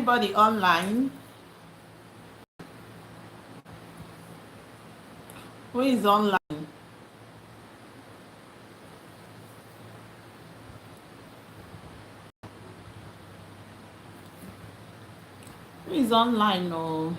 anybody online? Who is online? Who is online? No.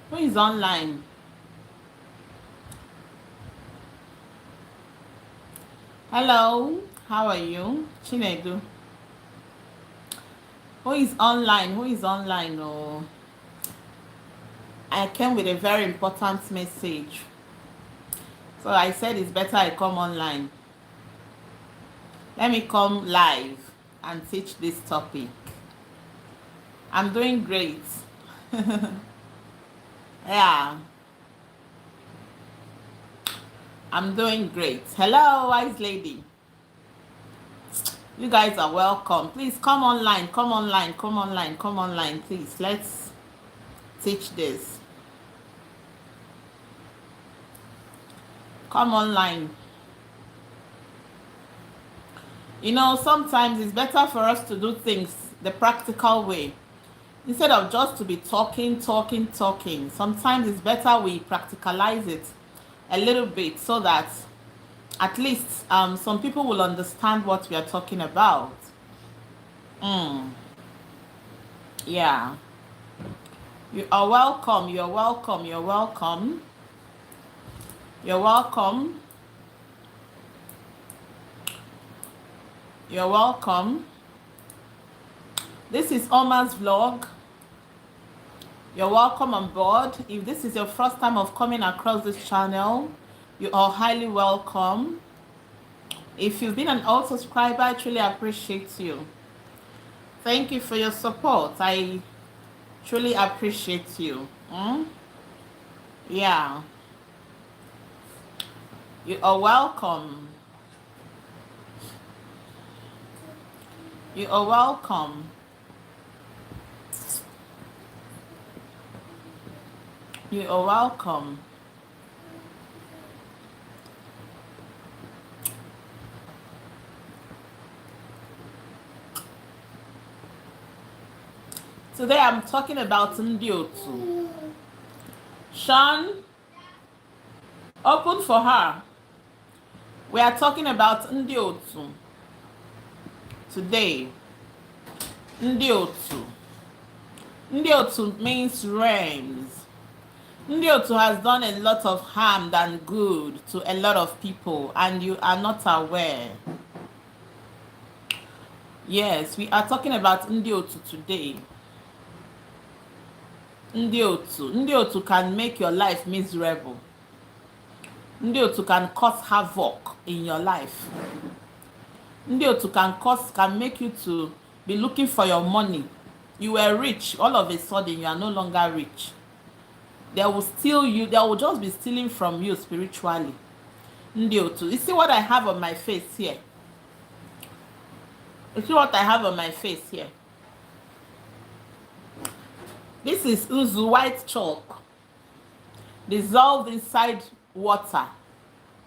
Who is online? Hello, how are you? Chinedu. Who is online? Who is online? Oh, I came with a very important message. So I said it's better I come online. Let me come live and teach this topic. I'm doing great. Yeah, I'm doing great. Hello, wise lady. You guys are welcome. Please come online, come online, come online, come online, please. Let's teach this. Come online. You know, sometimes it's better for us to do things the practical way. Instead of just to be talking. Sometimes it's better we practicalize it a little bit so that at least some people will understand what we are talking about. Yeah. You are welcome. You're welcome. You're welcome. You're welcome. You're welcome. This is Oma's vlog. You're welcome on board. If this is your first time of coming across this channel, you are highly welcome. If you've been an old subscriber, I truly appreciate you. Thank you for your support. I truly appreciate you. Yeah. You are welcome. You are welcome. You are welcome. Today I'm talking about Ndi Otu. Sean, open for her. We are talking about Ndi Otu today. Ndi Otu. Ndi Otu means realms. Ndi Otu has done a lot of harm than good to a lot of people, and you are not aware. Yes, we are talking about Ndi Otu today. Ndi Otu. Ndi Otu can make your life miserable. Ndi Otu can cause havoc in your life. Ndi Otu can make you to be looking for your money. You were rich, all of a sudden you are no longer rich. They will steal you, they will just be stealing from you spiritually. Ndi Otu. You see what I have on my face here? You see what I have on my face here? This is Uzu white chalk dissolved inside water,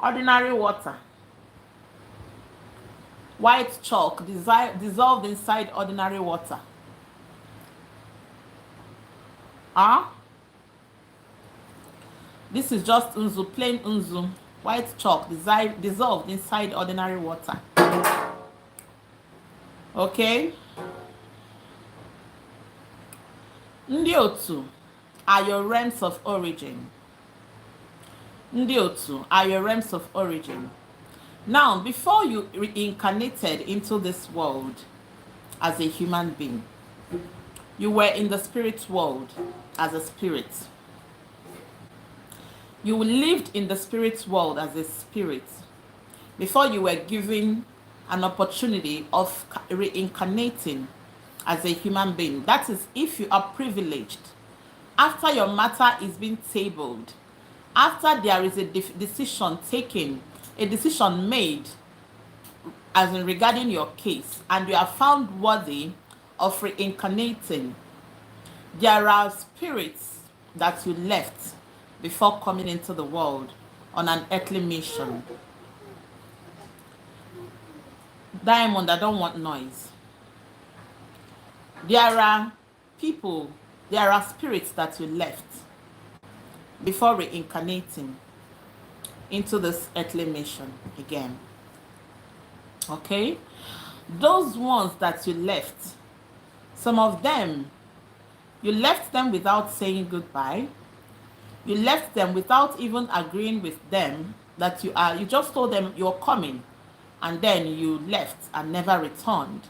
ordinary water. White chalk dissolved inside ordinary water. This is just Unzu, plain Unzu, white chalk dissolved inside ordinary water. Okay? Ndi Otu are your realms of origin. Ndi Otu are your realms of origin. Now, before you reincarnated into this world as a human being, you were in the spirit world as a spirit. You lived in the spirit world as a spirit before you were given an opportunity of reincarnating as a human being. That is, if you are privileged After your matter is being tabled, after there is a decision taken, a decision made, as in regarding your case, and you are found worthy of reincarnating, there are spirits that you left before coming into the world on an earthly mission. Diamond, I don't want noise. There are people, there are spirits that you left before reincarnating into this earthly mission again. Okay? Those ones that you left, some of them, you left them without saying goodbye. You left them without even agreeing with them that you just told them you're coming, and then you left and never returned.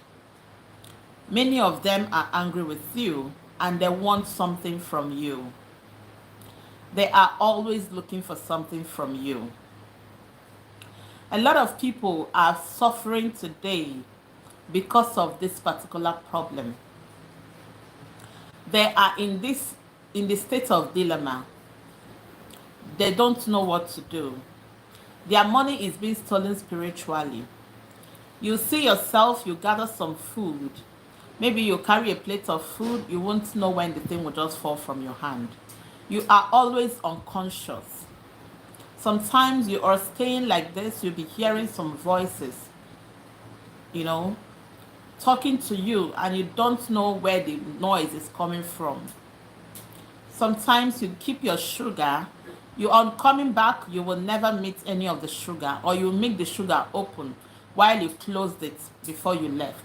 Many of them are angry with you and they want something from you. They are always looking for something from you. A lot of people are suffering today because of this particular problem. They are in the state of dilemma. They don't know what to do. Their money is being stolen spiritually. You see yourself, you gather some food. Maybe you carry a plate of food, you won't know when the thing will just fall from your hand. You are always unconscious. Sometimes you are staying like this, you'll be hearing some voices, talking to you, and you don't know where the noise is coming from. Sometimes you keep your sugar. You are coming back, you will never meet any of the sugar, or you make the sugar open while you closed it before you left.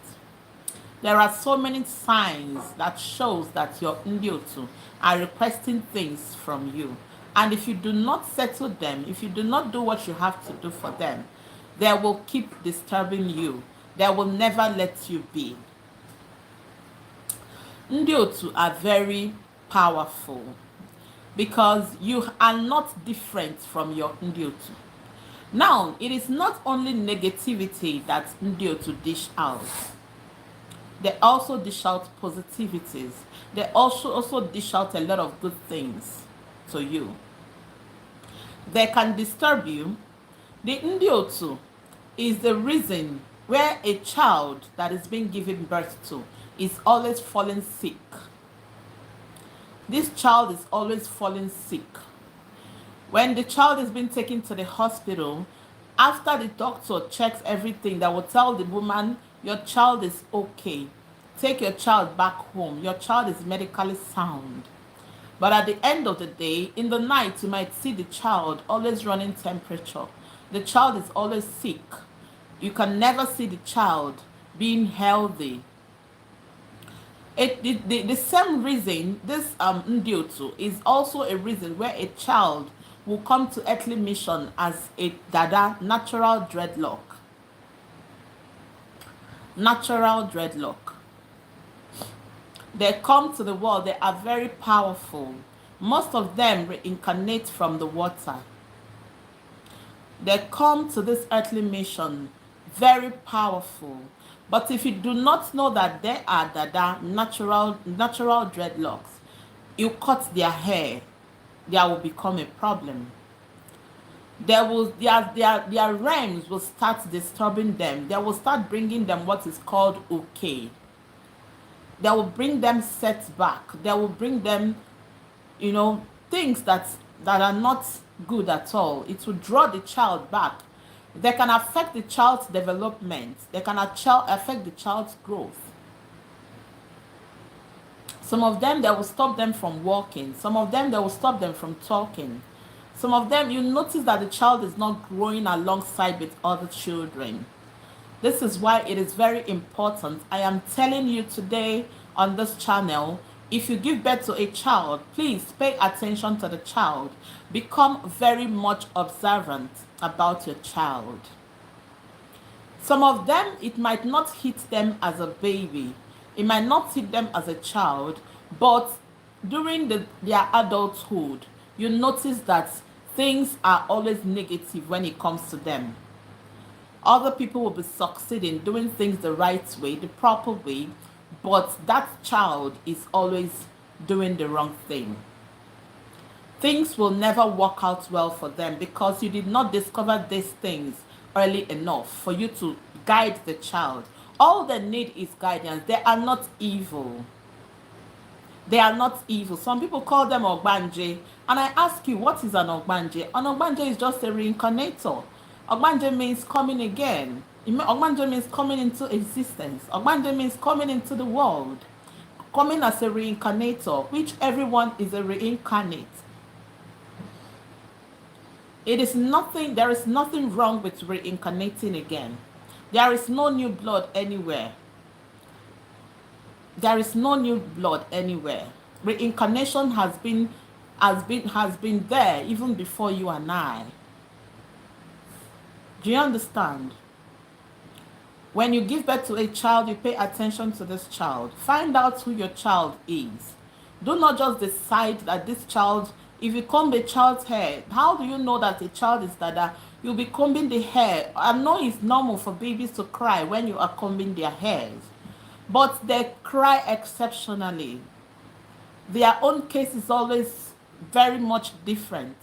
There are so many signs that shows that your Ndi Otu are requesting things from you. And if you do not settle them, if you do not do what you have to do for them, they will keep disturbing you. They will never let you be. Ndi Otu are very powerful because you are not different from your Ndi Otu. Now, it is not only negativity that Ndi Otu dish out. They also dish out positivities. They also dish out a lot of good things to you. They can disturb you. The Ndi Otu is the reason where a child that is being given birth to is always falling sick. This child is always falling sick. When the child is being taken to the hospital, after the doctor checks everything, they will tell the woman, your child is okay. Take your child back home. Your child is medically sound. But at the end of the day, in the night, you might see the child always running temperature. The child is always sick. You can never see the child being healthy. The same reason, this Ndi Otu is also a reason where a child will come to earthly mission as a dada, natural dreadlock. Natural dreadlock. They come to the world, they are very powerful. Most of them reincarnate from the water. They come to this earthly mission very powerful. But if you do not know that they are dada, natural dreadlocks, you cut their hair, there will become a problem. Their realms will start disturbing them. They will start bringing them what is called okay. They will bring them setback. They will bring them, things that are not good at all. It will draw the child back. They can affect the child's development. They can affect the child's growth. Some of them, they will stop them from walking. Some of them, they will stop them from talking. Some of them, you notice that the child is not growing alongside with other children. This is why it is very important. I am telling you today on this channel, if you give birth to a child, please pay attention to the child. Become very much observant about your child. Some of them, it might not hit them as a baby. It might not hit them as a child, but during their adulthood, you notice that things are always negative when it comes to them. Other people will be succeeding, doing things the right way, the proper way, but that child is always doing the wrong thing. things will never work out well for them because you did not discover these things early enough for you to guide the child. All they need is guidance. They are not evil. They are not evil. Some people call them Ogbanje. And I ask you, what is an Ogbanje? An Ogbanje is just a reincarnator. Ogbanje means coming again. Ogbanje means coming into existence. Ogbanje means coming into the world. Coming as a reincarnator, which everyone is a reincarnate. There is nothing wrong with reincarnating again. There is no new blood anywhere. There is no new blood anywhere. Reincarnation has been there even before you and I. Do you understand? When you give birth to a child, you pay attention to this child. Find out who your child is. Do not just decide that this child, if you comb the child's hair, how do you know that the child is Dada? You'll be combing the hair. I know it's normal for babies to cry when you are combing their hairs, but they cry exceptionally. Their own case is always very much different.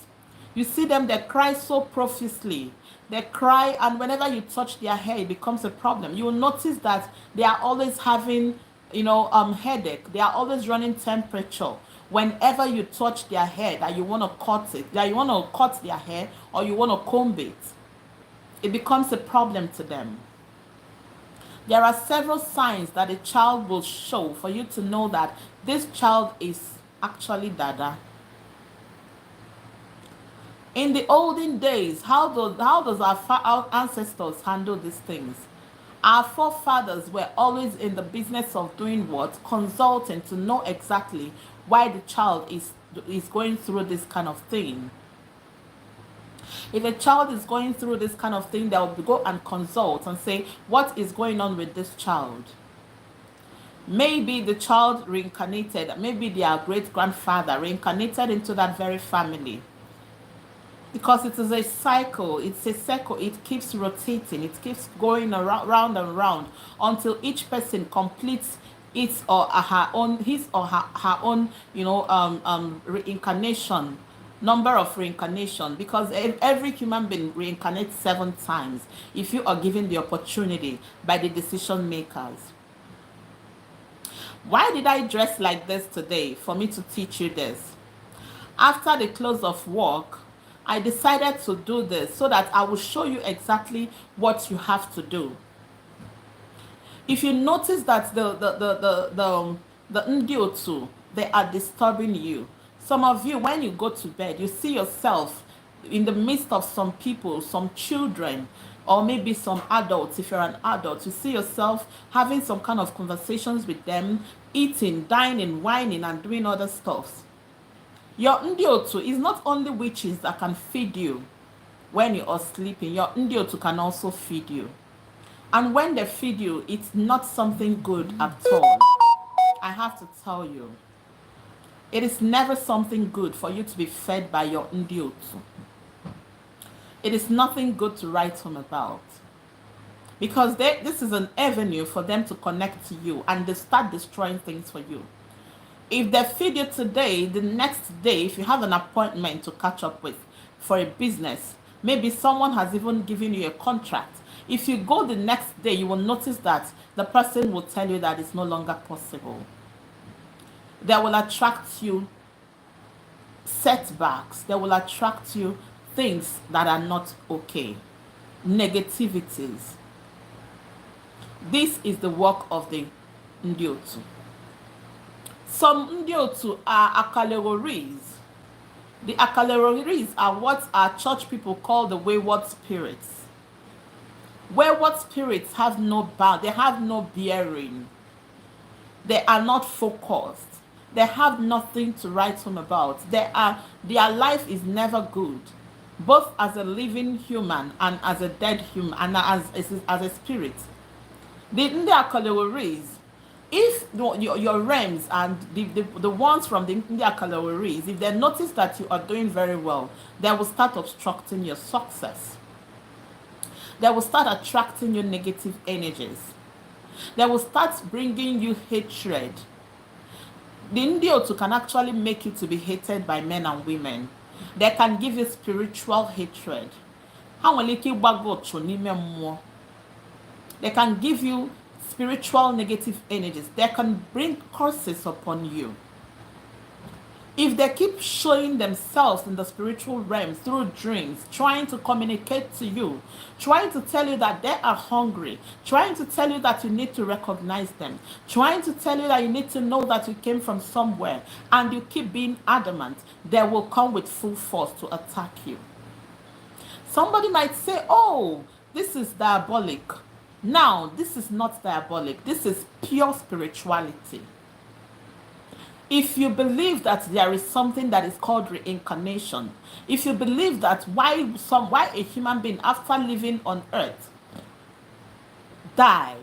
You see them, they cry so profusely. They cry, and whenever you touch their hair, it becomes a problem. You will notice that they are always having, headache. They are always running temperature. Whenever you touch their hair, that you want to cut it, that you want to cut their hair, or you want to comb it, it becomes a problem to them. There are several signs that a child will show for you to know that this child is actually Dada. In the olden days, how does our ancestors handle these things? Our forefathers were always in the business of doing what? Consulting to know exactly why the child is going through this kind of thing. If a child is going through this kind of thing, they'll go and consult and say, what is going on with this child? Maybe the child reincarnated, maybe their great-grandfather reincarnated into that very family. Because it is a cycle, it keeps rotating, it keeps going around and around until each person completes his or her own reincarnation, number of reincarnation, because every human being reincarnates 7 times if you are given the opportunity by the decision makers. Why did I dress like this today? For me to teach you this. After the close of work, I decided to do this so that I will show you exactly what you have to do. If you notice that the Ndi Otu, they are disturbing you. Some of you, when you go to bed, you see yourself in the midst of some people, some children, or maybe some adults. If you're an adult, you see yourself having some kind of conversations with them, eating, dining, whining, and doing other stuff. Your Ndi Otu is not only witches that can feed you when you are sleeping. Your Ndi Otu can also feed you. And when they feed you, it's not something good at all. I have to tell you. It is never something good for you to be fed by your Ndi Otu. It is nothing good to write home about. Because this is an avenue for them to connect to you and they start destroying things for you. If they feed you today, the next day, if you have an appointment to catch up with for a business, maybe someone has even given you a contract. If you go the next day, you will notice that the person will tell you that it's no longer possible. They will attract you setbacks. They will attract you things that are not okay. Negativities. This is the work of the Ndi Otu. Some Ndi Otu are akaleroris. The akaleroris are what our church people call the wayward spirits. Wayward spirits have no bound, they have no bearing. They are not focused. They have nothing to write home about. Their life is never good, both as a living human and as a dead human and as a spirit. The Ndi akaleroris, if your realms and the ones from the Ndi akaleroris, if they notice that you are doing very well, they will start obstructing your success. They will start attracting you negative energies. They will start bringing you hatred. The Ndi Otu can actually make you to be hated by men and women. They can give you spiritual hatred. Ha nwere ike ịgbago ọchụ n'ime mmụọ. They can give you spiritual negative energies. They can bring curses upon you. If they keep showing themselves in the spiritual realm through dreams, trying to communicate to you, trying to tell you that they are hungry, trying to tell you that you need to recognize them, trying to tell you that you need to know that you came from somewhere, and you keep being adamant, they will come with full force to attack you. Somebody might say, oh, this is diabolic. Now, this is not diabolic. This is pure spirituality. If you believe that there is something that is called reincarnation, if you believe that why a human being after living on earth die,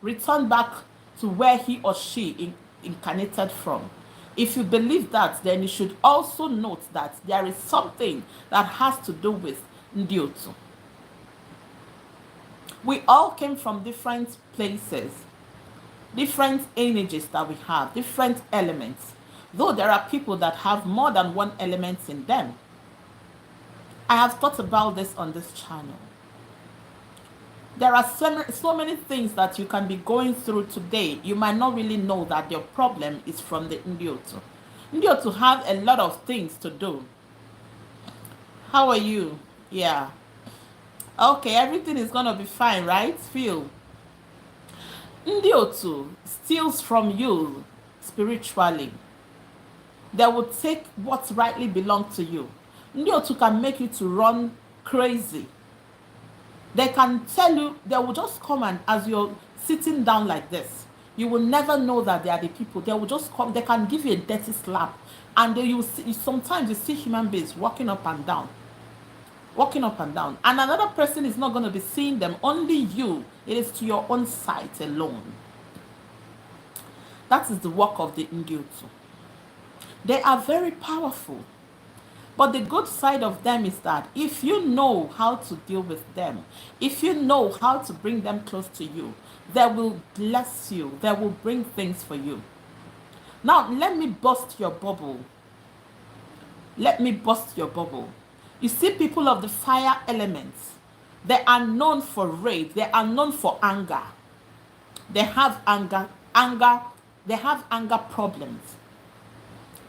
return back to where he or she incarnated from, if you believe that, then you should also note that there is something that has to do with Ndi Otu. We all came from different places, different energies that we have, different elements. Though there are people that have more than one element in them. I have thought about this on this channel. There are so many things that you can be going through today. You might not really know that your problem is from the Ndi Otu. Ndi Otu have a lot of things to do. How are you? Yeah. Okay, everything is gonna be fine, right? Feel. Ndi Otu steals from you spiritually. They will take what rightly belongs to you. Ndi Otu can make you to run crazy. They can tell you, they will just come, and as you're sitting down like this, you will never know that they are the people. They will just come, they can give you a dirty slap, and you will see, sometimes you see human beings walking up and down. Walking up and down, and another person is not going to be seeing them, only you. It is to your own sight alone. That is the work of the Ndi Otu. They are very powerful, but the good side of them is that if you know how to deal with them, if you know how to bring them close to you, they will bless you, they will bring things for you. Now let me burst your bubble. Let me burst your bubble. You see, people of the fire elements, they are known for rage. They are known for anger. They have anger. They have anger problems.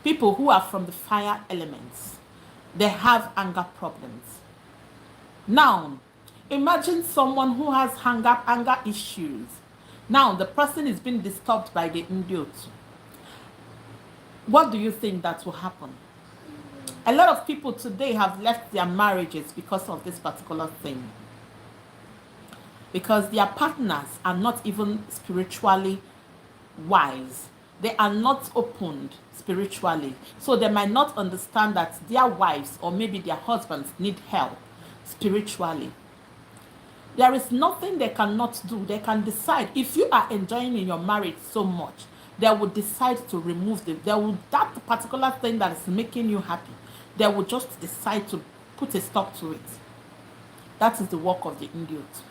People who are from the fire elements, they have anger problems. Now, imagine someone who has anger issues. Now, the person is being disturbed by the Ndi Otu. What do you think that will happen? A lot of people today have left their marriages because of this particular thing. Because their partners are not even spiritually wise. They are not opened spiritually. So they might not understand that their wives or maybe their husbands need help spiritually. There is nothing they cannot do. They can decide. If you are enjoying in your marriage so much, they will decide to remove them. That particular thing that is making you happy, they will just decide to put a stop to it. That is the work of the Ndi Otu.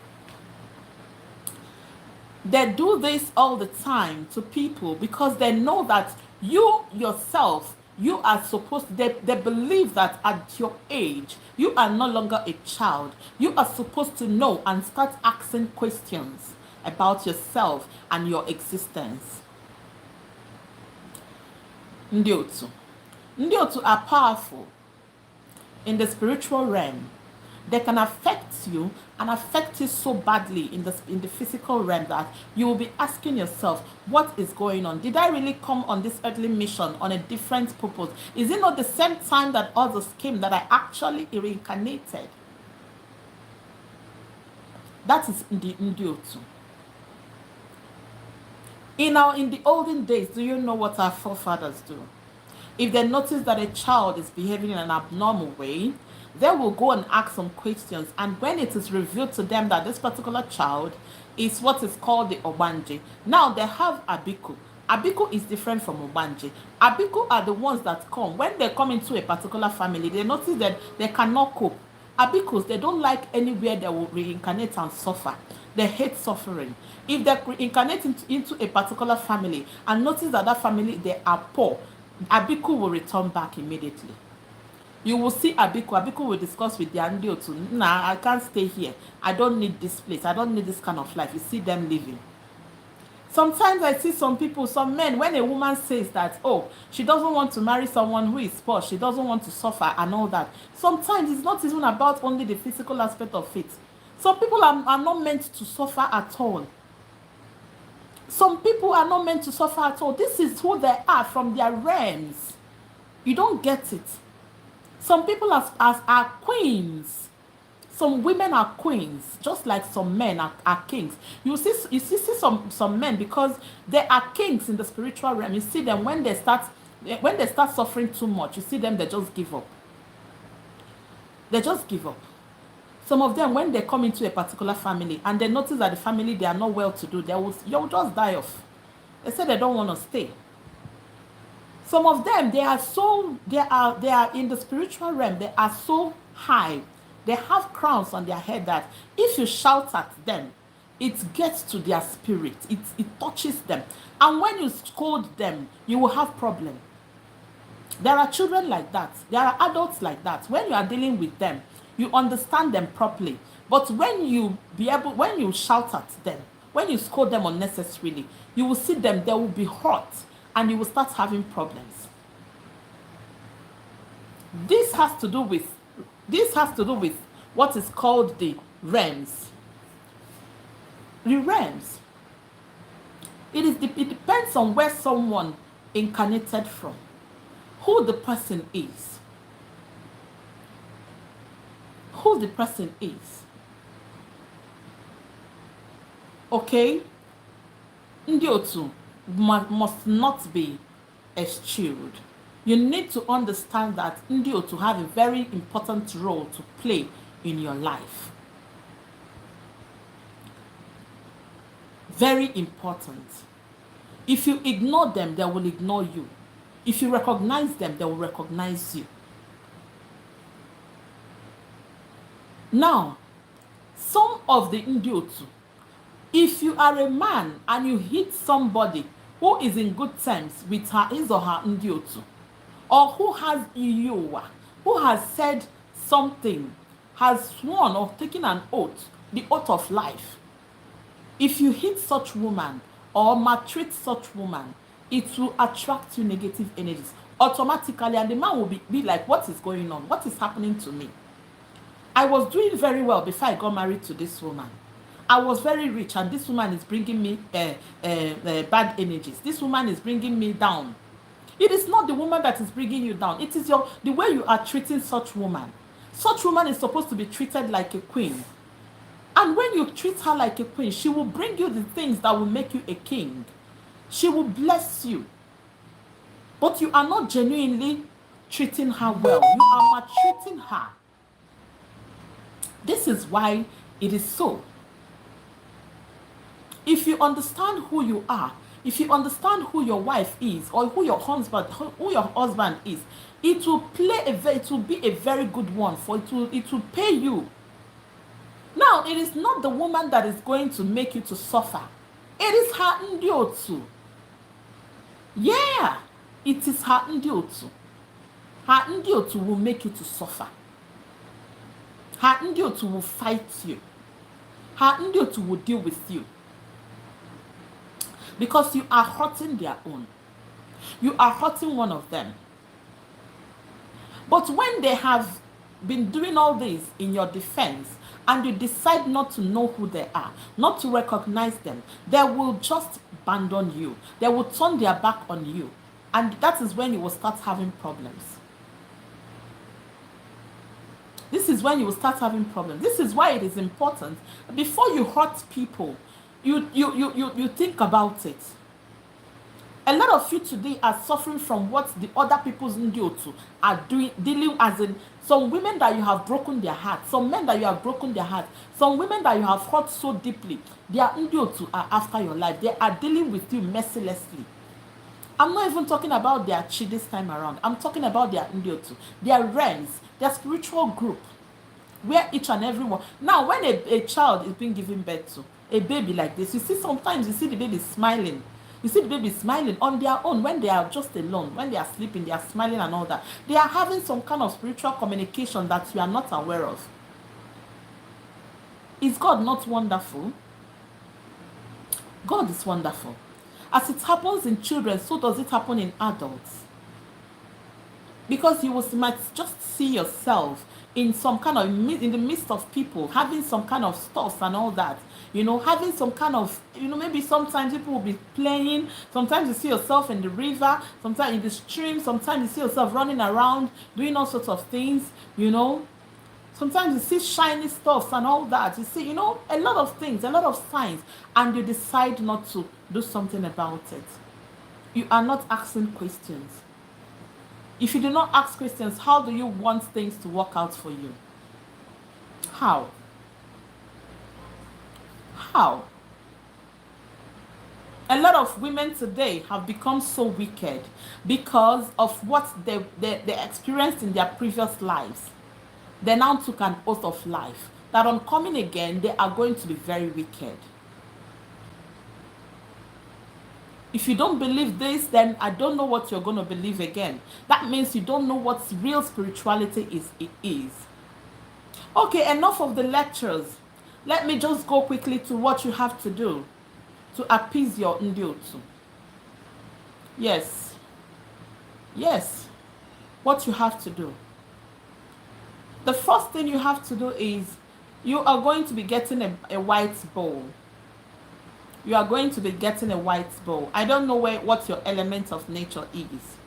They do this all the time to people because they know that you yourself, you are supposed to, they believe that at your age, you are no longer a child. You are supposed to know and start asking questions about yourself and your existence. Ndi Otu. Ndi Otu are powerful in the spiritual realm. They can affect you and affect you so badly in the physical realm that you will be asking yourself, what is going on? Did I really come on this earthly mission on a different purpose? Is it not the same time that others came that I actually reincarnated? That is the Ndi Otu. In the olden days, do you know what our forefathers do? If they notice that a child is behaving in an abnormal way, they will go and ask some questions, and when it is revealed to them that this particular child is what is called the Obanje. Now they have Abiku. Abiku is different from Obanje. Abiku are the ones that come. When they come into a particular family, they notice that they cannot cope. Abikos, they don't like anywhere they will reincarnate and suffer. They hate suffering. If they reincarnate into a particular family and notice that that family, they are poor, Abiku will return back immediately. You will see Abiku. Abiku will discuss with the Ndi Otu. Nah, I can't stay here. I don't need this place. I don't need this kind of life. You see them living. Sometimes I see some people, some men, when a woman says that, oh, she doesn't want to marry someone who is poor, she doesn't want to suffer and all that. Sometimes it's not even about only the physical aspect of it. Some people are not meant to suffer at all. Some people are not meant to suffer at all. This is who they are from their realms. You don't get it. Some people are queens. Some women are queens, just like some men are kings. You see some men, because they are kings in the spiritual realm. You see them when they start suffering too much. You see them, they just give up. They just give up. Some of them, when they come into a particular family and they notice that the family, they are not well to do, they'll just die off. They say they don't want to stay. Some of them, they are in the spiritual realm. They are so high. They have crowns on their head that if you shout at them, it gets to their spirit. It touches them. And when you scold them, you will have problem. There are children like that. There are adults like that. When you are dealing with them, you understand them properly. But when you shout at them, when you scold them unnecessarily, you will see them, they will be hurt and you will start having problems. This has to do with what is called the realms. The realms. It depends on where someone incarnated from, who the person is. Who the person is. Okay? Ndi Otu must not be eschewed. You need to understand that Ndi Otu have a very important role to play in your life. Very important. If you ignore them, they will ignore you. If you recognize them, they will recognize you. Now, some of the Ndi Otu, if you are a man and you hit somebody who is in good terms with his or her Ndi Otu, or who has Iyowa, who has said something, has sworn or taken an oath, the oath of life. If you hit such woman or maltreat such woman, it will attract you negative energies automatically, and the man will be like, what is going on? What is happening to me? I was doing very well before I got married to this woman. I was very rich, and this woman is bringing me bad energies. This woman is bringing me down. It is not the woman that is bringing you down. It is the way you are treating such woman. Such woman is supposed to be treated like a queen. And when you treat her like a queen, she will bring you the things that will make you a king. She will bless you. But you are not genuinely treating her well. You are maltreating her. This is why it is so. If you understand who you are, if you understand who your wife is, or who your husband is, it will be a very good one for it will pay you. Now, it is not the woman that is going to make you to suffer. It is her Ndi Otu. Yeah, it is her Ndi Otu. Her Ndi Otu will make you to suffer. Her Ndi Otu will fight you. Her Ndi Otu will deal with you. Because you are hurting their own. You are hurting one of them. But when they have been doing all this in your defense, and you decide not to know who they are, not to recognize them, they will just abandon you. They will turn their back on you. And that is when you will start having problems. This is when you will start having problems. This is why it is important. Before you hurt people, you think about it. A lot of you today are suffering from what the other people's Ndi Otu are dealing, as in some women that you have broken their heart, some men that you have broken their heart, some women that you have hurt so deeply. Their Ndi Otu are after your life. They are dealing with you mercilessly. I'm not even talking about their chi this time around. I'm talking about their Ndi Otu, their realms, their spiritual group. where each and every one. Now, when a child is being given birth to, a baby like this, you see sometimes you see the baby smiling. You see the baby smiling on their own when they are just alone, when they are sleeping, they are smiling and all that. They are having some kind of spiritual communication that you are not aware of. Is God not wonderful? God is wonderful. As it happens in children, so does it happen in adults. Because you might just see yourself in some kind of, in the midst of people, having some kind of stuff and all that. You know, having some kind of, you know, maybe sometimes people will be playing. Sometimes you see yourself in the river, sometimes in the stream, sometimes you see yourself running around, doing all sorts of things, you know. Sometimes you see shiny stuff and all that. You see, you know, a lot of things, a lot of signs, and you decide not to do something about it. You are not asking questions. If you do not ask questions, how do you want things to work out for you? How? How? A lot of women today have become so wicked because of what they experienced in their previous lives. They now took an oath of life that on coming again, they are going to be very wicked. If you don't believe this, then I don't know what you're going to believe again. That means you don't know what real spirituality is. Okay, enough of the lectures. Let me just go quickly to what you have to do to appease your Ndi Otu. Yes. Yes. What you have to do. The first thing you have to do is you are going to be getting a white bowl. You are going to be getting a white bowl. I don't know what your element of nature is,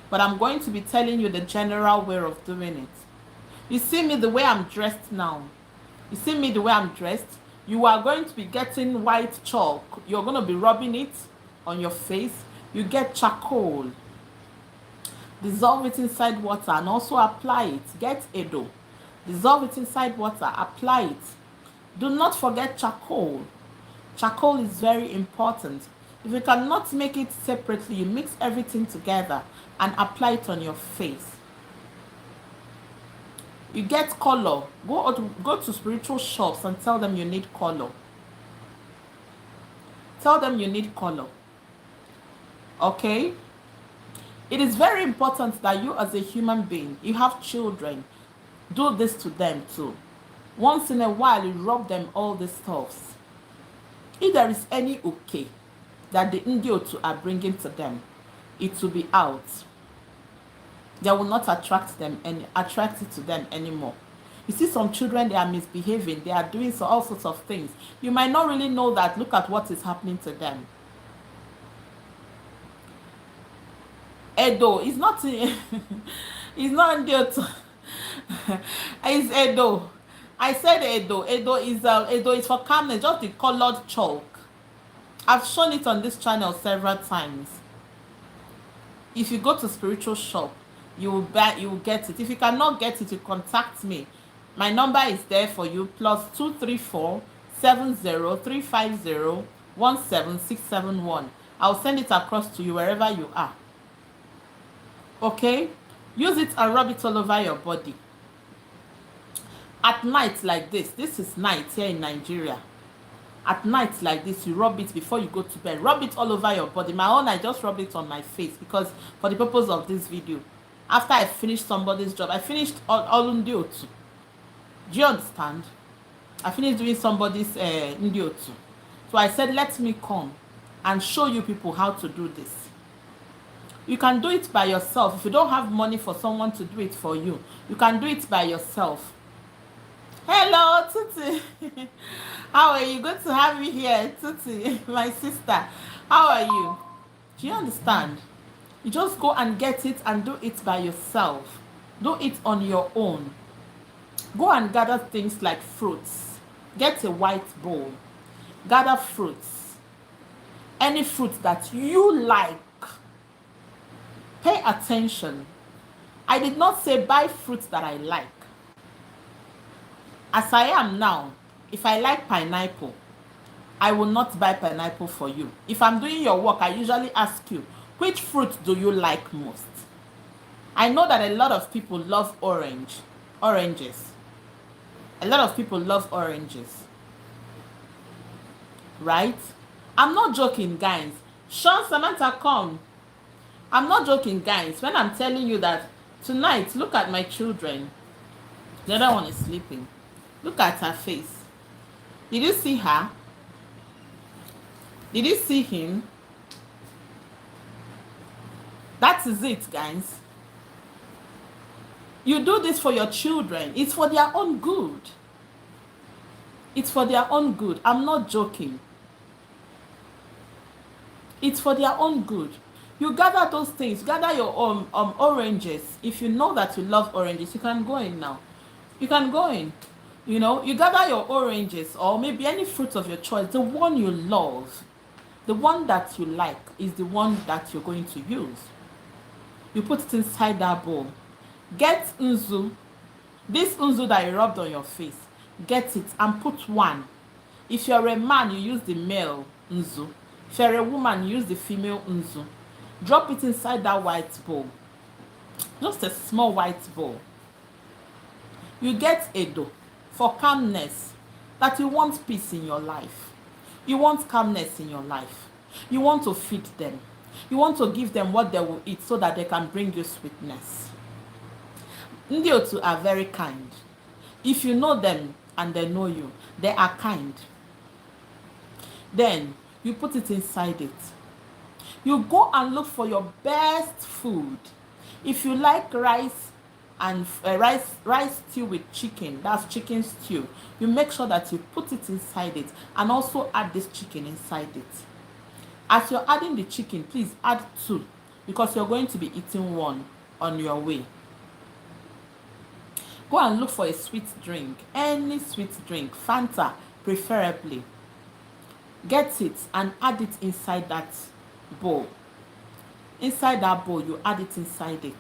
but I'm going to be telling you the general way of doing it. You see me the way I'm dressed now. You see me the way I'm dressed. You are going to be getting white chalk. You're going to be rubbing it on your face. You get charcoal. Dissolve it inside water and also apply it. Get Edo. Dissolve it inside water. Apply it. Do not forget charcoal. Charcoal is very important. If you cannot make it separately, you mix everything together and apply it on your face. You get color. Go to spiritual shops and tell them you need color. Tell them you need color. Okay? It is very important that you as a human being, you have children, do this to them too. Once in a while, you rub them all these stuffs. If there is any okay that the Ndi Otu are bringing to them, it will be out. They will not attract it to them anymore. You see some children, they are misbehaving. They are doing all sorts of things. You might not really know that. Look at what is happening to them. Edo is not it's not Ndi Otu. It's Edo. I said Edo. Edo is for calmness, just the colored chalk. I've shown it on this channel several times. If you go to spiritual shop, you will get it. If you cannot get it, you contact me. My number is there for you, +234 70 17671. I'll send it across to you wherever you are. Okay? Use it and rub it all over your body. At night like this is night here in Nigeria. At night like this, you rub it before you go to bed. Rub it all over your body. My own, I just rub it on my face because for the purpose of this video, after I finished somebody's job, I finished all Ndi Otu. Do you understand? I finished doing somebody's Ndi Otu. So I said, let me come and show you people how to do this. You can do it by yourself. If you don't have money for someone to do it for you, you can do it by yourself. Hello, Tuti. How are you? Good to have you here, Tuti, my sister. How are you? Do you understand? You just go and get it and do it by yourself. Do it on your own. Go and gather things like fruits. Get a white bowl. Gather fruits. Any fruit that you like. Pay attention. I did not say buy fruits that I like. As I am now, if I like pineapple, I will not buy pineapple for you. If I'm doing your work, I usually ask you, which fruit do you like most? I know that a lot of people love oranges. A lot of people love oranges, right? I'm not joking, guys. Sean, Samantha, come. I'm not joking, guys, when I'm telling you that tonight, look at my children. The other one is sleeping. Look at her face. Did you see her? Did you see him? That is it, guys. You do this for your children. It's for their own good. It's for their own good. I'm not joking. It's for their own good. You gather those things. Gather your own oranges. If you know that you love oranges, you can go in now. You can go in. You know, you gather your oranges or maybe any fruit of your choice. The one you love, the one that you like is the one that you're going to use. You put it inside that bowl. Get unzu. This unzu that you rubbed on your face, get it and put one. If you're a man, you use the male unzu. If you're a woman, you use the female unzu. Drop it inside that white bowl. Just a small white bowl. You get edo for calmness, that you want peace in your life. You want calmness in your life. You want to feed them. You want to give them what they will eat so that they can bring you sweetness. Ndi Otu are very kind. If you know them and they know you, they are kind. Then you put it inside it. You go and look for your best food. If you like rice and rice stew with chicken, that's chicken stew, you make sure that you put it inside it and also add this chicken inside it. As you're adding the chicken, please add 2 because you're going to be eating 1 on your way. Go and look for a sweet drink, any sweet drink, Fanta preferably. Get it and add it inside that bowl. Inside that bowl, you add it inside it.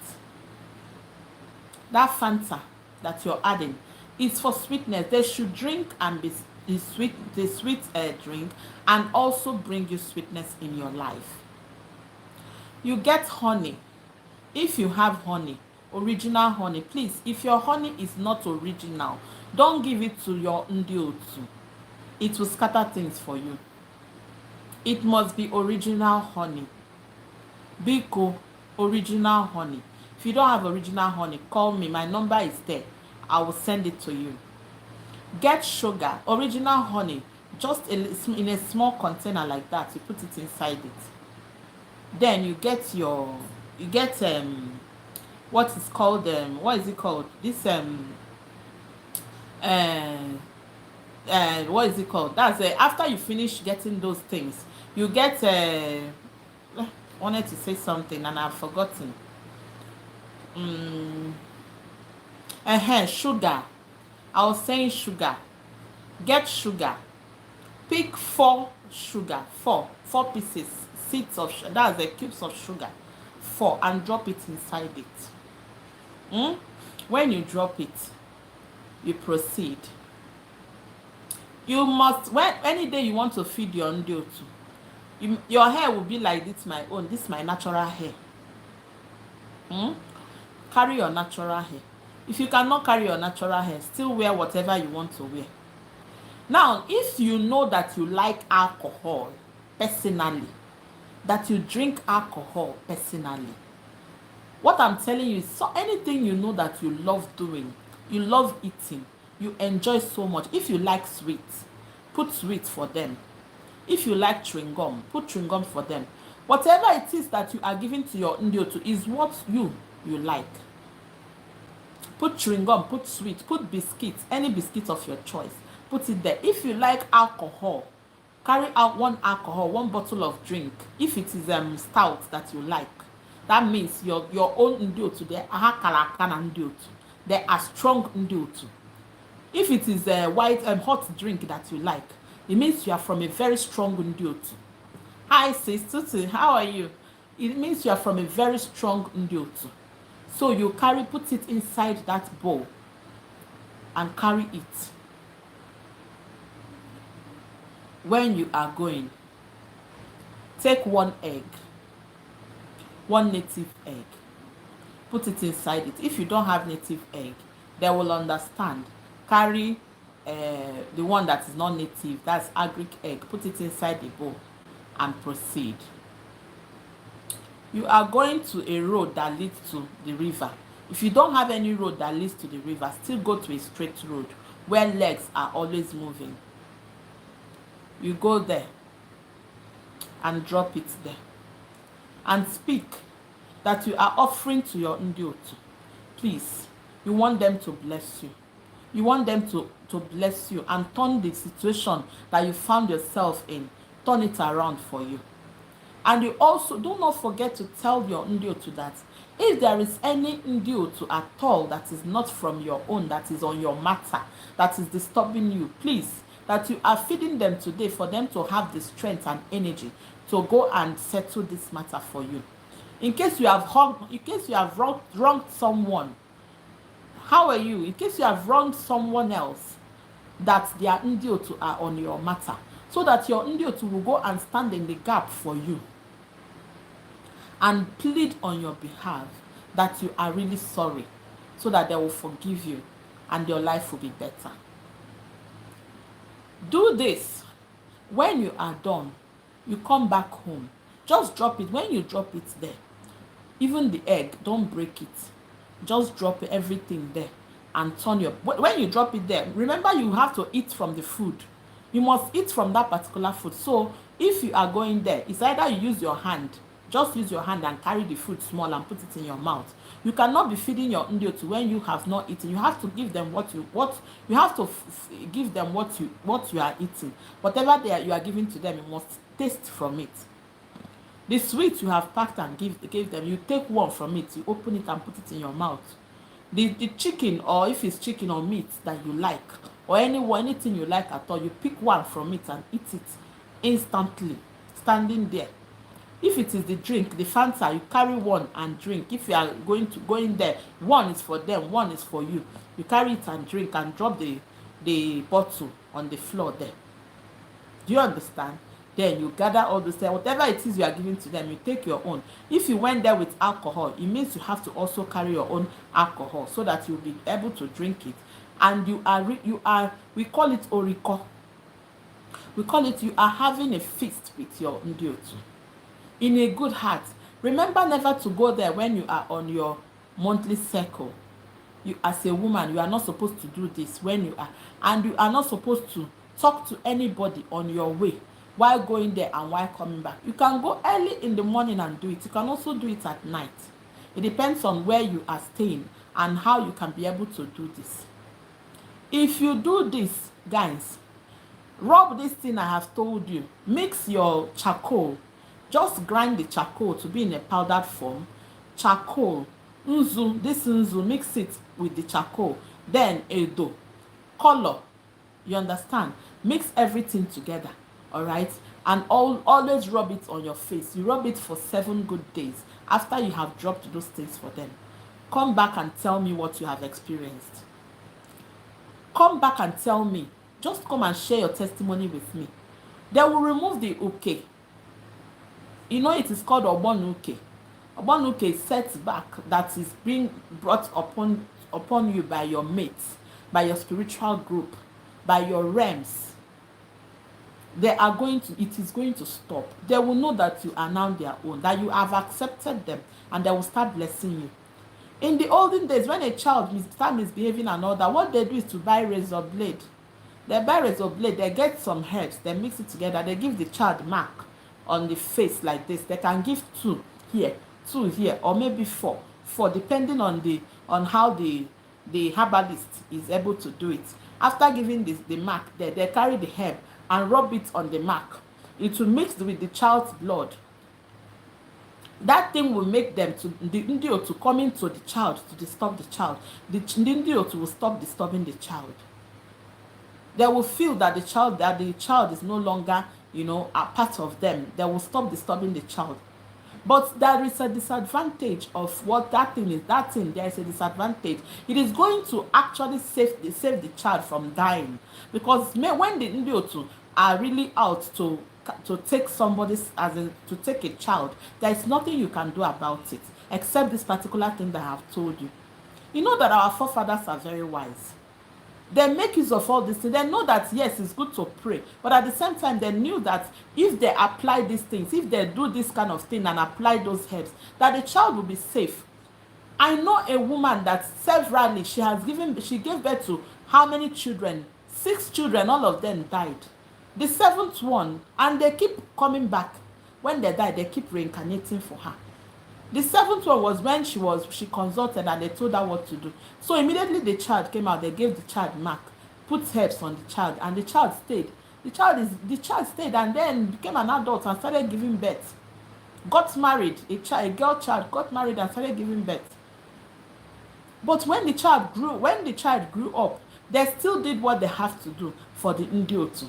That Fanta that you're adding is for sweetness. They should drink and be sweet, the sweet drink, and also bring you sweetness in your life. You get honey. If you have honey, original honey, please, if your honey is not original, don't give it to your Ndi Otu. It will scatter things for you. It must be original honey. Biko, original honey. If you don't have original honey, call me. My number is there. I will send it to you. Get sugar, original honey, just in a small container like that. You put it inside it. Then you get what is called what is it called? This what is it called? That's after you finish getting those things, you get wanted to say something and I've forgotten. Sugar. I was saying sugar. Get sugar. Pick 4 sugar. 4 pieces, seeds of sugar. That's the cubes of sugar. 4 and drop it inside it. When you drop it, you proceed. You must, when any day you want to feed your Ndi Otu, your hair will be like this, my own. This is my natural hair. Carry your natural hair. If you cannot carry your natural hair, still wear whatever you want to wear. Now, if you know that you like alcohol personally, that you drink alcohol personally, what I'm telling you is, so anything you know that you love doing, you love eating, you enjoy so much. If you like sweets, put sweets for them. If you like chewing gum, put chewing gum for them. Whatever it is that you are giving to your Ndi Otu is what you like. Put chewing gum, put sweet, put biscuits, any biscuit of your choice. Put it there. If you like alcohol, carry out 1 alcohol, 1 bottle of drink. If it is stout that you like, that means your own Ndi Otu, they are kalakana Ndi Otu. They are strong Ndi Otu. If it is a white hot drink that you like, it means you are from a very strong Ndi Otu. Hi sis Tutu, how are you? It means you are from a very strong Ndi Otu. So you put it inside that bowl and carry it. When you are going, take 1 egg, 1 native egg, put it inside it. If you don't have native egg, they will understand. carry the one that is not native, that's agric egg, put it inside the bowl and proceed. You are going to a road that leads to the river. If you don't have any road that leads to the river, still go to a straight road where legs are always moving. You go there and drop it there and speak that you are offering to your Ndi Otu. Please, you want them to bless you. You want them to bless you and turn the situation that you found yourself in, turn it around for you. And you also do not forget to tell your Ndi Otu that if there is any Ndi Otu at all that is not from your own, that is on your matter, that is disturbing you, please, that you are feeding them today for them to have the strength and energy to go and settle this matter for you. In case you have wronged someone, how are you? In case you have wronged someone else, that their Ndi Otu are on your matter, so that your Ndi Otu will go and stand in the gap for you and plead on your behalf that you are really sorry, so that they will forgive you and your life will be better. Do this. When you are done, you come back home. Just drop it. When you drop it there, even the egg, don't break it. Just drop everything there and turn your... When you drop it there, remember you have to eat from the food. You must eat from that particular food. So if you are going there, it's either you use your hand, just use your hand and carry the food small and put it in your mouth. You cannot be feeding your Ndi Otu when you have not eaten. You have to give them give them what you are eating. Whatever you are giving to them, you must taste from it. The sweet you have packed and gave them, you take one from it, you open it and put it in your mouth. The chicken, or if it's chicken or meat that you like, or anything you like at all, you pick one from it and eat it instantly, standing there. If it is the drink, the Fanta, you carry one and drink. If you are going there, one is for them, one is for you. You carry it and drink and drop the bottle on the floor there. Do you understand? Then you gather all those things. Whatever it is you are giving to them, you take your own. If you went there with alcohol, it means you have to also carry your own alcohol so that you'll be able to drink it. And we call it oriko. We call it, you are having a feast with your Ndi Otu in a good heart. Remember never to go there when you are on your monthly cycle. You, as a woman, you are not supposed to do this when you are, and you are not supposed to talk to anybody on your way while going there and while coming back. You can go early in the morning and do it. You can also do it at night. It depends on where you are staying and how you can be able to do this. If you do this, guys, rub this thing I have told you. Mix your charcoal. Just grind the charcoal to be in a powdered form. Charcoal, nzu, this nzu, mix it with the charcoal. Then edo, color. You understand? Mix everything together. All right, and always rub it on your face. You rub it for 7 good days after you have dropped those things for them. Come back and tell me what you have experienced. Come back and tell me. Just come and share your testimony with me. They will remove the uke. You know, it is called obonuke. Obonuke is set back that is being brought upon you by your mates, by your spiritual group, by your realms. It is going to stop. They will know that you are now their own, that you have accepted them, and they will start blessing you. In the olden days, when a child start misbehaving and all that, what they do is to buy razor blade. They buy razor blade, they get some herbs, they mix it together, they give the child mark on the face like this. They can give 2 here, 2 here, or maybe 4, depending on how the herbalist is able to do it. After giving the mark there, they carry the herb and rub it on the mark. It will mix with the child's blood. That thing will make them the Ndi Otu come into the child to disturb the child. The Ndi Otu will stop disturbing the child. They will feel that the child is no longer, a part of them. They will stop disturbing the child. But there is a disadvantage of what that thing is. There is a disadvantage. It is going to actually save the child from dying. Because when the Ndi Otu are really out to take to take a child, there is nothing you can do about it except this particular thing that I have told you. You know that our forefathers are very wise. They make use of all this thing. They know that yes, it's good to pray, but at the same time, they knew that if they apply these things, if they do this kind of thing and apply those herbs, that the child will be safe. I know a woman that severally she gave birth to how many children? 6 children, all of them died. The seventh one, and they keep coming back. When they die, they keep reincarnating for her. The seventh one was when she consulted and they told her what to do. So immediately the child came out, they gave the child mark, put herbs on the child, and the child stayed. The child stayed and then became an adult and started giving birth. Got married, a girl child got married and started giving birth. But when the child grew up, they still did what they have to do for the Ndi Otu.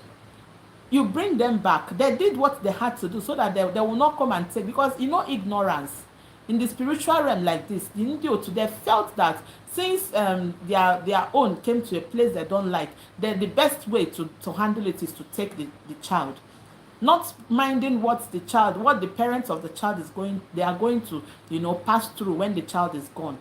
You bring them back. They did what they had to do so that they will not come and take, because ignorance in the spiritual realm like this, the Ndi Otu, they felt that since their own came to a place they don't like, then the best way to handle it is to take the child, not minding what the parents of the child are going to pass through when the child is gone.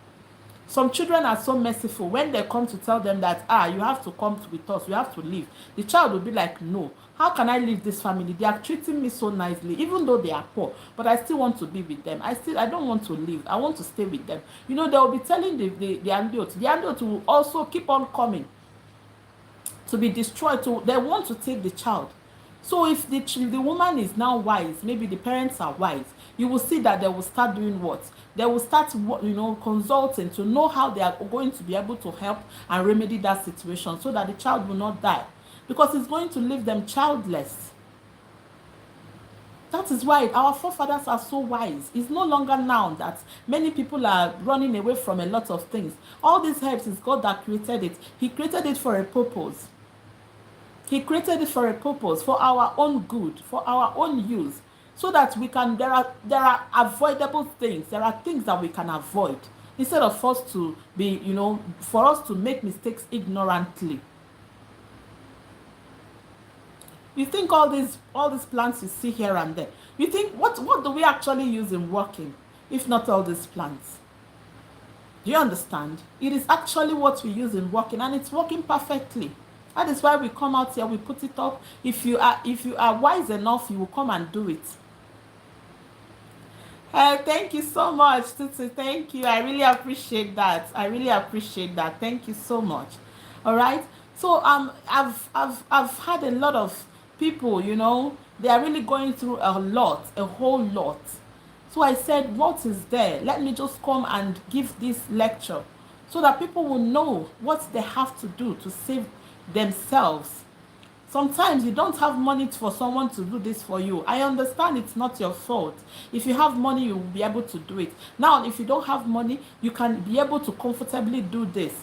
Some children are so merciful. When they come to tell them that you have to come with us, you have to leave, the child will be like, no, how can I leave this family? They are treating me so nicely, even though they are poor, but I still want to be with them. I don't want to leave. I want to stay with them. They will be telling the Ndi Otu. The Ndi Otu will also keep on coming to be destroyed. They want to take the child. So if the woman is now wise, maybe the parents are wise, you will see that they will start doing what? They will start, consulting to know how they are going to be able to help and remedy that situation so that the child will not die, because it's going to leave them childless. That is why our forefathers are so wise. It's no longer now that many people are running away from a lot of things. All these herbs is God that created it. He created it for a purpose. He created it for a purpose, for our own good, for our own use, so that we can, there are avoidable things. There are things that we can avoid instead of us to be, for us to make mistakes ignorantly. You think all these plants you see here and there, you think what do we actually use in working, if not all these plants? Do you understand? It is actually what we use in working, and it's working perfectly. That is why we come out here, we put it up. If you are wise enough, you will come and do it. Thank you so much, Tutu. Thank you. I really appreciate that. Thank you so much. All right. So I've had a lot of people, they are really going through a whole lot. So I said, what is there? Let me just come and give this lecture so that people will know what they have to do to save themselves. Sometimes you don't have money for someone to do this for you. I understand it's not your fault. If you have money, you will be able to do it. Now, if you don't have money, you can be able to comfortably do this.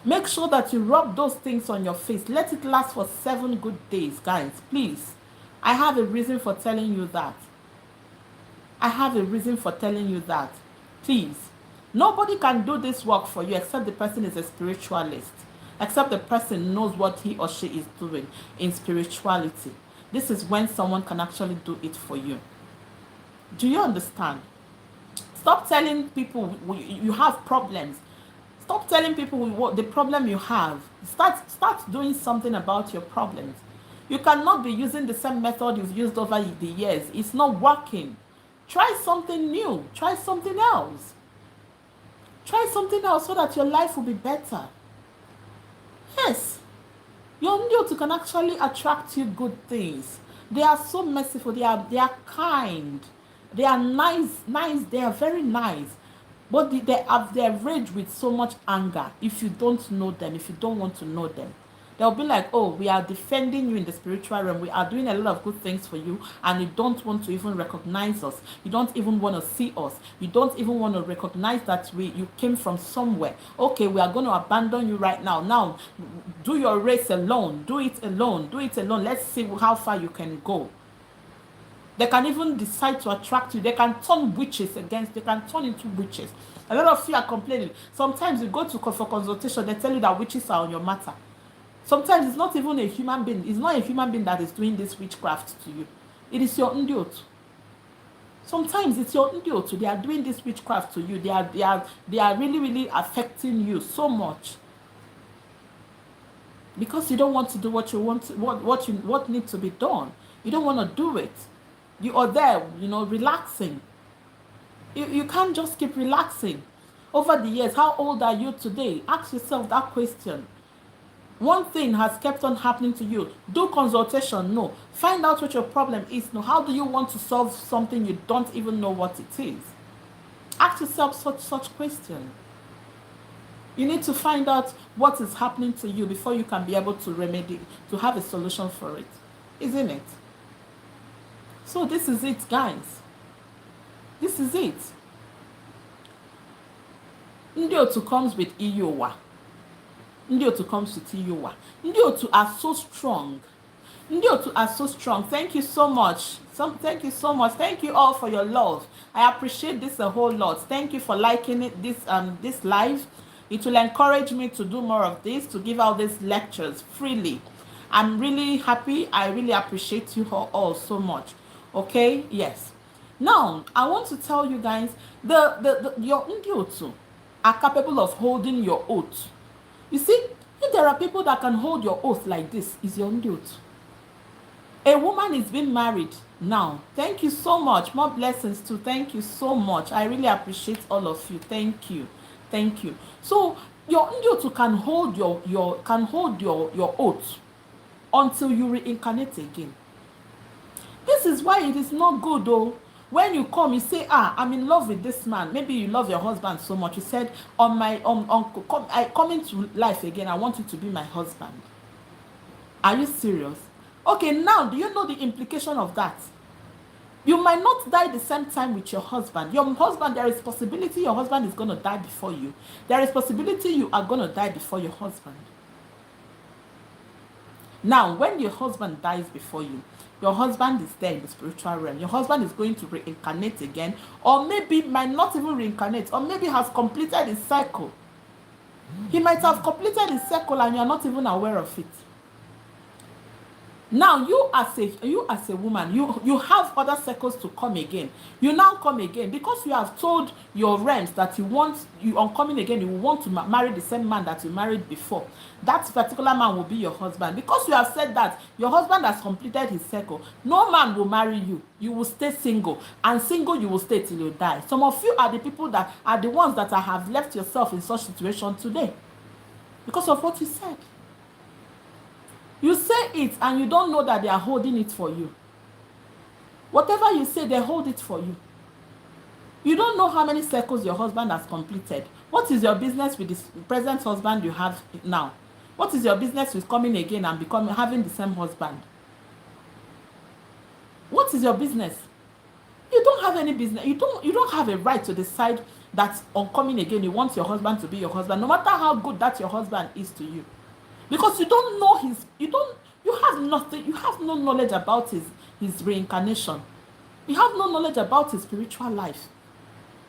Make sure that you rub those things on your face. Let it last for 7 good days, guys. Please. I have a reason for telling you that. Please. Nobody can do this work for you except the person is a spiritualist. Except the person knows what he or she is doing in spirituality. This is when someone can actually do it for you. Do you understand? Stop telling people you have problems. Stop telling people what the problem you have. Start doing something about your problems. You cannot be using the same method you've used over the years. It's not working. Try something new. Try something else. Try something else so that your life will be better. Yes, your Ndi Otu can actually attract you good things. They are so merciful. They are kind. They are nice. They are very nice. But they're raged with so much anger. If you don't know them, if you don't want to know them, they'll be like, oh, we are defending you in the spiritual realm. We are doing a lot of good things for you, and you don't want to even recognize us. You don't even want to see us. You don't even want to recognize that you came from somewhere. Okay, we are going to abandon you right now. Now, do your race alone. Do it alone. Let's see how far you can go. They can even decide to attract you. They can turn they can turn into witches. A lot of you are complaining. Sometimes you go for consultation, they tell you that witches are on your matter. Sometimes it's not even a human being. It's not a human being that is doing this witchcraft to you. It is your Ndi Otu. Sometimes it's your Ndi Otu. They are doing this witchcraft to you. They are really, really affecting you so much. because you don't want to do what you want to, what needs to be done. You don't want to do it. You are there, relaxing. You can't just keep relaxing. Over the years, how old are you today? Ask yourself that question. One thing has kept on happening to you. Do consultation, no. Find out what your problem is, no. How do you want to solve something you don't even know what it is? Ask yourself such question. You need to find out what is happening to you before you can be able to remedy, to have a solution for it. Isn't it? So this is it, guys. This is it. Ndi Otu comes with Iyowa. Ndi Otu comes with Iyowa. Ndi Otu are so strong. Ndi Otu are so strong. Thank you so much. Thank you so much. Thank you all for your love. I appreciate this a whole lot. Thank you for liking it, this live. It will encourage me to do more of this, to give out these lectures freely. I'm really happy. I really appreciate you all so much. Okay? Yes. Now, I want to tell you guys, your Ndi Otu are capable of holding your oath. You see, if there are people that can hold your oath like this, is your Ndi Otu. A woman is being married now. Thank you so much. More blessings too. Thank you so much. I really appreciate all of you. Thank you. Thank you. So your Ndi Otu can hold your oath until you reincarnate again. This is why it is not good though. When you come, you say, I'm in love with this man. Maybe you love your husband so much. You said, I come into life again. I want you to be my husband. Are you serious? Okay, now, do you know the implication of that? You might not die the same time with your husband. Your husband, there is possibility your husband is going to die before you. There is possibility you are going to die before your husband. Now, when your husband dies before you, your husband is there in the spiritual realm. Your husband is going to reincarnate again, or maybe might not even reincarnate, or maybe has completed his cycle. He might have completed his cycle and you are not even aware of it. Now, you as a woman, you have other cycles to come again. You now come again because you have told your realms that you on coming again, you want to marry the same man that you married before. That particular man will be your husband. Because you have said that your husband has completed his cycle, no man will marry you. You will stay single. And single, you will stay till you die. Some of you are the people that are the ones that have left yourself in such situation today. Because of what you said. You say it and you don't know that they are holding it for you. Whatever you say, they hold it for you. You don't know how many cycles your husband has completed. What is your business with this present husband you have now? What is your business with coming again and having the same husband? What is your business? You don't have any business. You don't have a right to decide that on coming again you want your husband to be your husband, no matter how good that your husband is to you. Because you don't know you have nothing, you have no knowledge about his reincarnation. You have no knowledge about his spiritual life.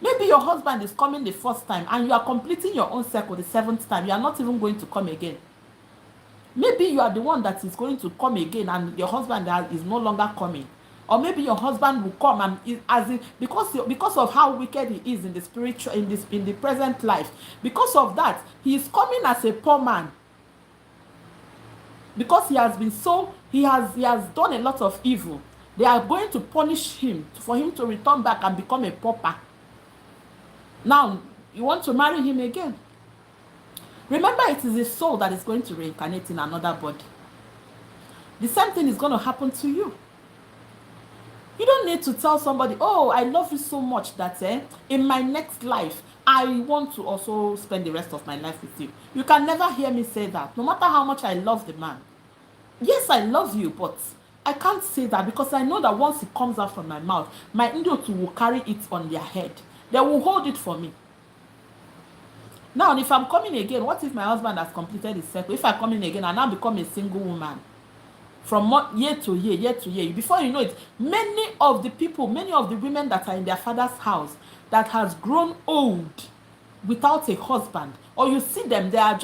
Maybe your husband is coming the first time and you are completing your own cycle the seventh time. You are not even going to come again. Maybe you are the one that is going to come again and your husband is no longer coming. Or maybe your husband will come and because of how wicked he is in the spiritual, in the present life. Because of that, he is coming as a poor man. Because he has done a lot of evil. They are going to punish him for him to return back and become a pauper. Now, you want to marry him again. Remember, it is a soul that is going to reincarnate in another body. The same thing is going to happen to you. You don't need to tell somebody, oh, I love you so much that in my next life, I want to also spend the rest of my life with you. You can never hear me say that, no matter how much I love the man. Yes, I love you, but I can't say that because I know that once it comes out from my mouth, my Ndi Otu will carry it on their head. They will hold it for me. Now, if I'm coming again, what if my husband has completed his cycle? If I come in again, I now become a single woman. From year to year to year. Before you know it, many of the women that are in their father's house that has grown old without a husband, or you see them, they are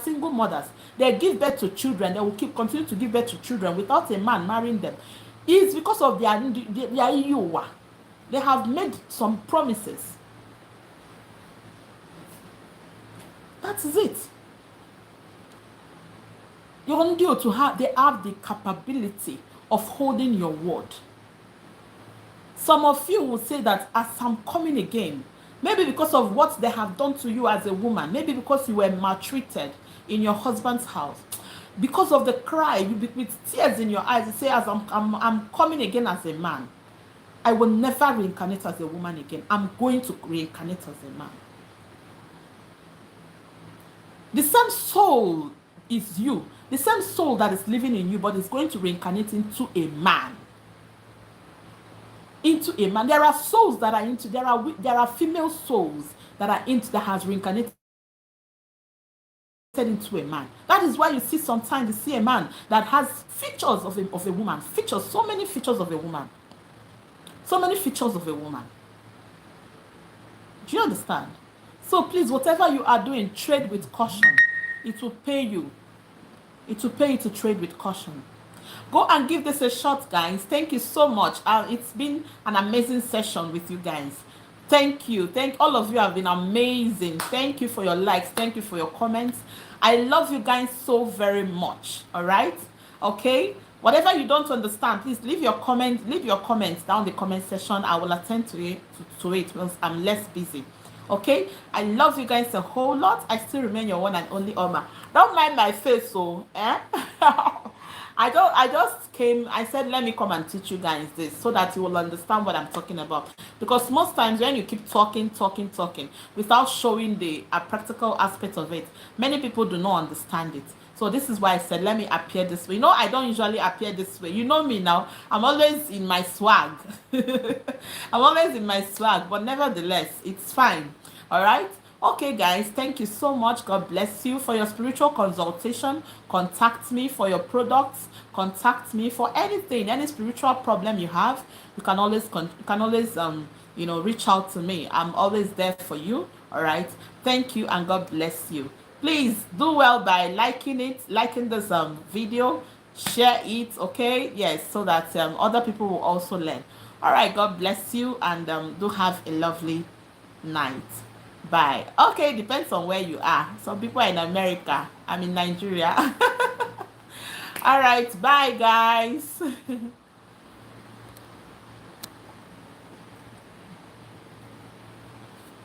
single mothers. They give birth to children. They will continue to give birth to children without a man marrying them. It's because of their Iyowa. They have made some promises. That is it. Your Ndi Otu they have the capability of holding your word. Some of you will say that as I'm coming again, maybe because of what they have done to you as a woman, maybe because you were maltreated in your husband's house, because of the cry, with tears in your eyes, you say, as I'm coming again as a man, I will never reincarnate as a woman again. I'm going to reincarnate as a man. The same soul is you. The same soul that is living in you, but is going to reincarnate into a man. Into a man. There are souls that are into, there are female souls that are into, that has reincarnated into a man. That is why you see sometimes you see a man that has features of a woman. Features, so many features of a woman. So many features of a woman. Do you understand? So please, whatever you are doing, trade with caution. It will pay you. It will pay you to trade with caution. Go and give this a shot, guys. Thank you so much. It's been an amazing session with you guys. Thank you. All of you have been amazing. Thank you for your likes. Thank you for your comments. I love you guys so very much. All right? Okay? Whatever you don't understand, please leave your comments down in the comment section. I will attend to it once I'm less busy. Okay? I love you guys a whole lot. I still remain your one and only Oma. Don't mind my face, so I just came, I said, let me come and teach you guys this so that you will understand what I'm talking about. Because most times when you keep talking without showing the practical aspect of it, many people do not understand it. So this is why I said, let me appear this way. You know, I don't usually appear this way. You know me now. I'm always in my swag. I'm always in my swag, but nevertheless, it's fine. All right? Okay, guys, thank you so much. God bless you. For your spiritual consultation, contact me. For your products, contact me. For anything, any spiritual problem you have, you can always reach out to me. I'm always there for you. All right? Thank you, and God bless you. Please do well by liking this video, share it, okay? Yes, so that other people will also learn. All right, God bless you, and do have a lovely night. Bye. Okay, depends on where you are. Some people are in America. I'm in Nigeria. All right, bye, guys.